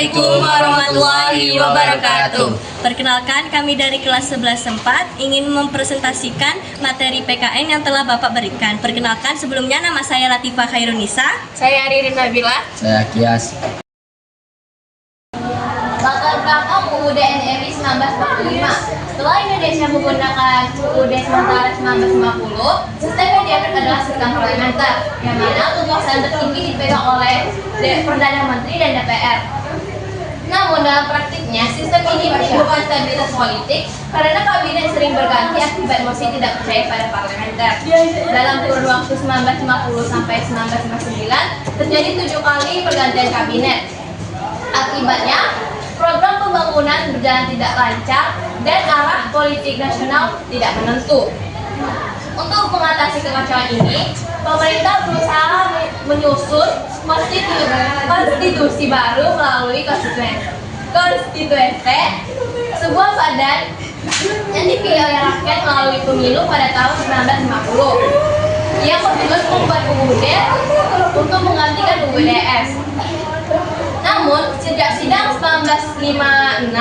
Assalamualaikum warahmatullahi wabarakatuh. Perkenalkan, kami dari kelas 11-4 ingin mempresentasikan materi PKN yang telah Bapak berikan. Perkenalkan, sebelumnya nama saya Latifah Khairunisa. Saya Ririn Nabila. Saya Kias. Latar belakang UUD NRI 1945. Setelah Indonesia menggunakan UUD sementara 1950, sistem yang diatur adalah sistem parlementer, yang mana kekuasaan tertinggi dipegang oleh Perdana Menteri dan DPR. Namun dalam praktiknya, sistem ini menyebabkan stabilitas politik karena kabinet sering berganti akibat mosi tidak percaya pada parlementer. Dalam kurun waktu 1950 sampai 1959, terjadi 7 kali pergantian kabinet. Akibatnya, program pembangunan berjalan tidak lancar dan arah politik nasional tidak menentu. Untuk mengatasi kekacauan ini, pemerintah berusaha menyusun konstitusi baru melalui konstitusi, sebuah badan yang dipilih oleh rakyat melalui pemilu pada tahun 1950 yang bertugas membuat UUD untuk menggantikan UUDS. Namun, sejak sidang 1956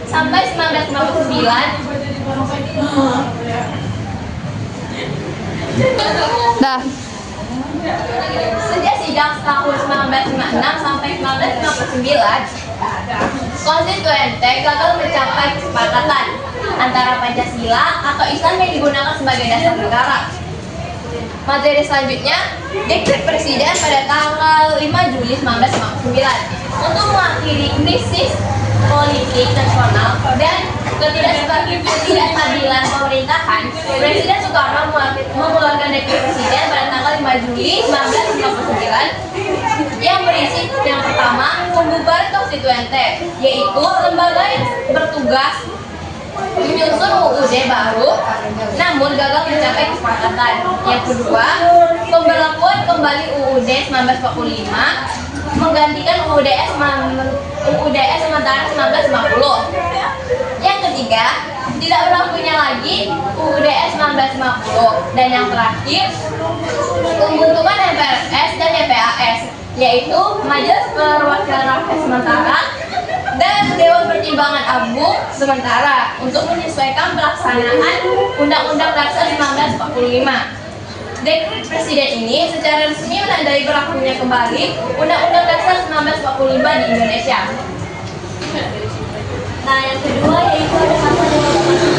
sampai 1959, sejak sidang tahun 1956 sampai 1959, konstituente gagal mencapai kesepakatan antara Pancasila atau Islam yang digunakan sebagai dasar negara. Materi selanjutnya, dekret presiden pada tanggal 5 Juli 1959 untuk mengakhiri krisis politik nasional dan ketidakstabilan pemerintahan. Presiden Soekarno mengeluarkan dekret presiden pada tanggal 5 Juli 1959 yang berisi yang pertama, pembubaran konstituente, yaitu lembaga yang bertugas menyusun UUD baru namun gagal mencapai kesepakatan. Yang kedua, pemberlakuan kembali UUD 1945 menggantikan UUDS sementara 1950. Yang ketiga, tidak berlakunya lagi UUDS 1950. Dan yang terakhir, pembentukan MPRS dan MPAS, yaitu Majelis Perwakilan Rakyat Sementara dan Dewan Pertimbangan Agung Sementara untuk menyesuaikan pelaksanaan Undang-Undang Dasar 1945. Dekret presiden ini secara resmi menandai berlakunya kembali Undang-Undang Dasar 1945 di Indonesia. Nah, yang kedua yaitu ada masa demokrasi.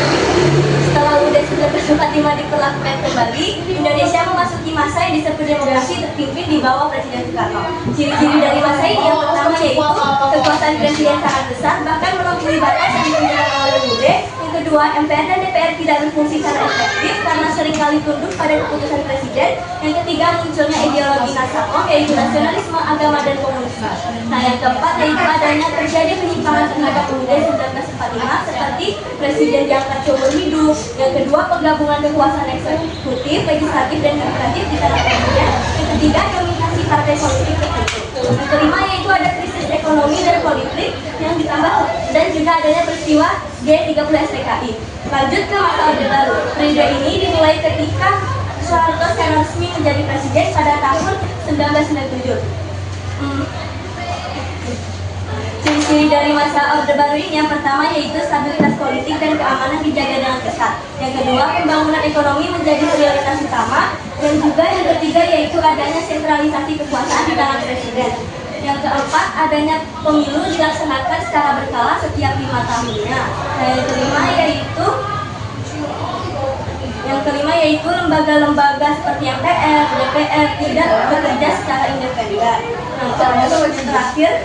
Setelah UUD 1945 diperlakukan kembali, Indonesia memasuki masa yang disebut demokrasi terpimpin di bawah Presiden Soekarno. Ciri-ciri dari masa ini yang pertama yaitu kekuasaan presiden sangat besar, bahkan melampaui batas yang ditentukan oleh UUD. Yang kedua, MPR dan DPR tidak berfungsi secara efektif karena seringkali tunduk pada keputusan presiden. Yang ketiga, munculnya ideologi nasional yaitu nasionalisme, agama, dan komunisme. Nah, yang keempat yaitu adanya terjadi penyimpangan terhadap UUD 1945 seperti presiden diangkat seumur hidup. Yang kedua, penggabungan kekuasaan eksekutif, legislatif, dan yudikatif di tangan presiden. Yang ketiga, dominasi partai politik tertentu. Yang kelima yaitu ada krisis ekonomi dan politik yang ditambah dan juga adanya peristiwa G30 SPKI. Lanjut ke masa Orde Baru. Periode ini dimulai ketika Soeharto secara resmi menjadi presiden pada tahun 1997. Ciri-ciri dari masa Orde Baru ini yang pertama yaitu stabilitas politik dan keamanan dijaga dengan ketat. Yang kedua, pembangunan ekonomi menjadi prioritas utama. Dan juga yang ketiga yaitu adanya sentralisasi kekuasaan di tangan presiden. Yang keempat, adanya pemilu dilaksanakan secara berkala setiap 5 tahunnya. Dan yang kelima yaitu lembaga-lembaga seperti MPR, DPR tidak bekerja secara independen. Yang terakhir,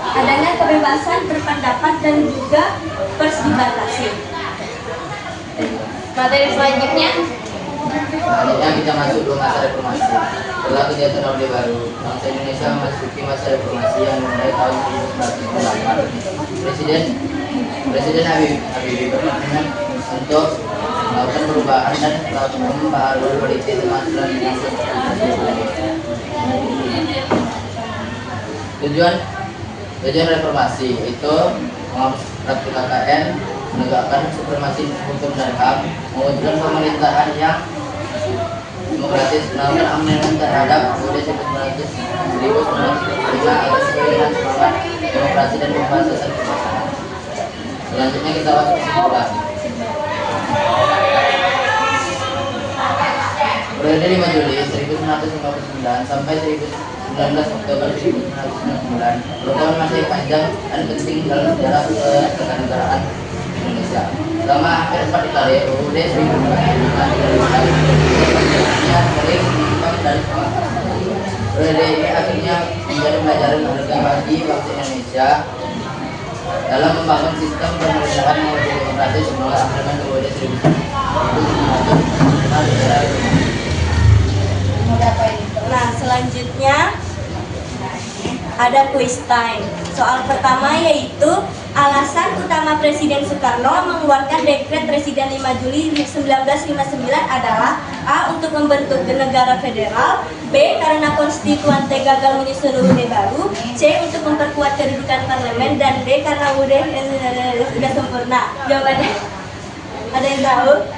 adanya kebebasan berpendapat dan juga pers dibatasi. Materi selanjutnya, Kita masuk ke masa reformasi. Setelah kegiatan Orde Baru, bangsa Indonesia memasuki masa reformasi yang dimulai tahun 1948. Presiden Habibie berkomitmen untuk melakukan perubahan dan memperbarui politik kemajuan yang Tujuan reformasi itu menghapus praktik KKN, menegakkan supremasi hukum dan HAM, mewujudkan pemerintahan yang demokratis, melakukan amandemen terhadap UUD 1945 agar sesuai dengan semangat demokrasi dan pembahasan kekuasaan. Selanjutnya kita masuk kesimpulan. Periode 5 Juli 1959 sampai 19 Oktober 1999 merupakan masa yang panjang dan penting dalam sejarah kenegaraan Indonesia. Selama hampir 4 dekade, UUD 1945 sering dikembang dan semangat. Periode ini akhirnya menjadi pelajaran berharga bagi bangsa Indonesia dalam membangun sistem pemerintahan yang lebih demokratis melalui amandemen UUD 1945. Nah, selanjutnya ada quiz time. Soal pertama yaitu alasan utama Presiden Soekarno mengeluarkan dekret Presiden 5 Juli 1959 adalah A. Untuk membentuk negara federal, B. Karena konstituante gagal menyusun UUD baru, C. Untuk memperkuat kedudukan parlemen, dan D. Karena UUD sudah sempurna. Jawabannya ada yang tahu?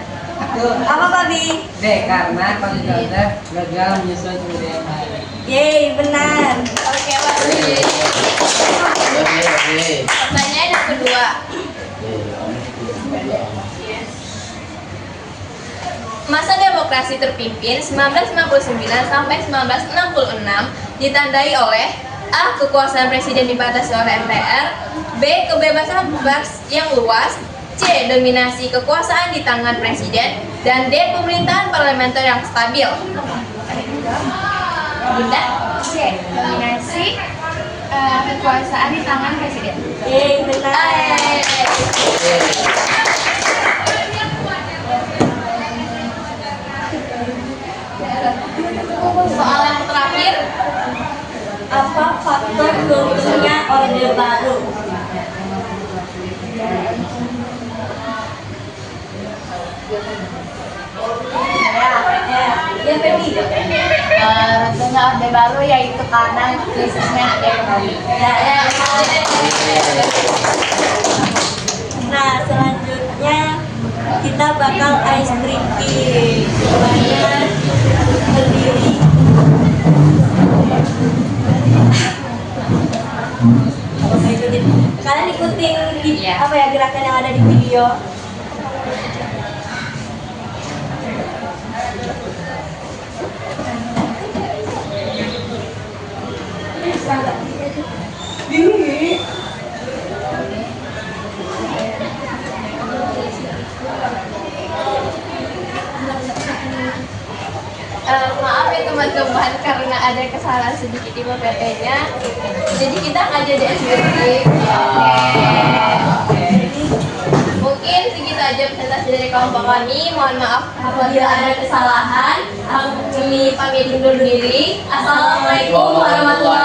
Apa Pak Bi? D. Karena konstituante gagal menyusun UUD yang baru. Yeay, benar. Oke, Pak Bi. Pertanyaan yang kedua. Masa demokrasi terpimpin 1959 sampai 1966 ditandai oleh A. Kekuasaan presiden dibatasi oleh MPR, B. Kebebasan pers yang luas, C. Dominasi kekuasaan di tangan presiden, dan D. Pemerintahan parlementer yang stabil. Bunda? C. Dominasi kekuasaan di tangan presiden. Yeay, benar. Soal yang terakhir, Apa faktor runtuhnya Orde Baru? Ya, Feby. Tentunya Orde Baru yaitu karena krisisnya ekonomi. Nah, selanjutnya kita bakal ice drinking. Semuanya berdiri. Kalian ikutin apa ya gerakan yang ada di video. maaf ya teman-teman karena ada kesalahan sedikit di PPT-nya. Jadi kita nggak jadi eksekutif. Mungkin segitu aja presentasi dari kelompok kami. Mohon maaf apabila ada kesalahan. Kami pamit undur diri. Assalamualaikum warahmatullahi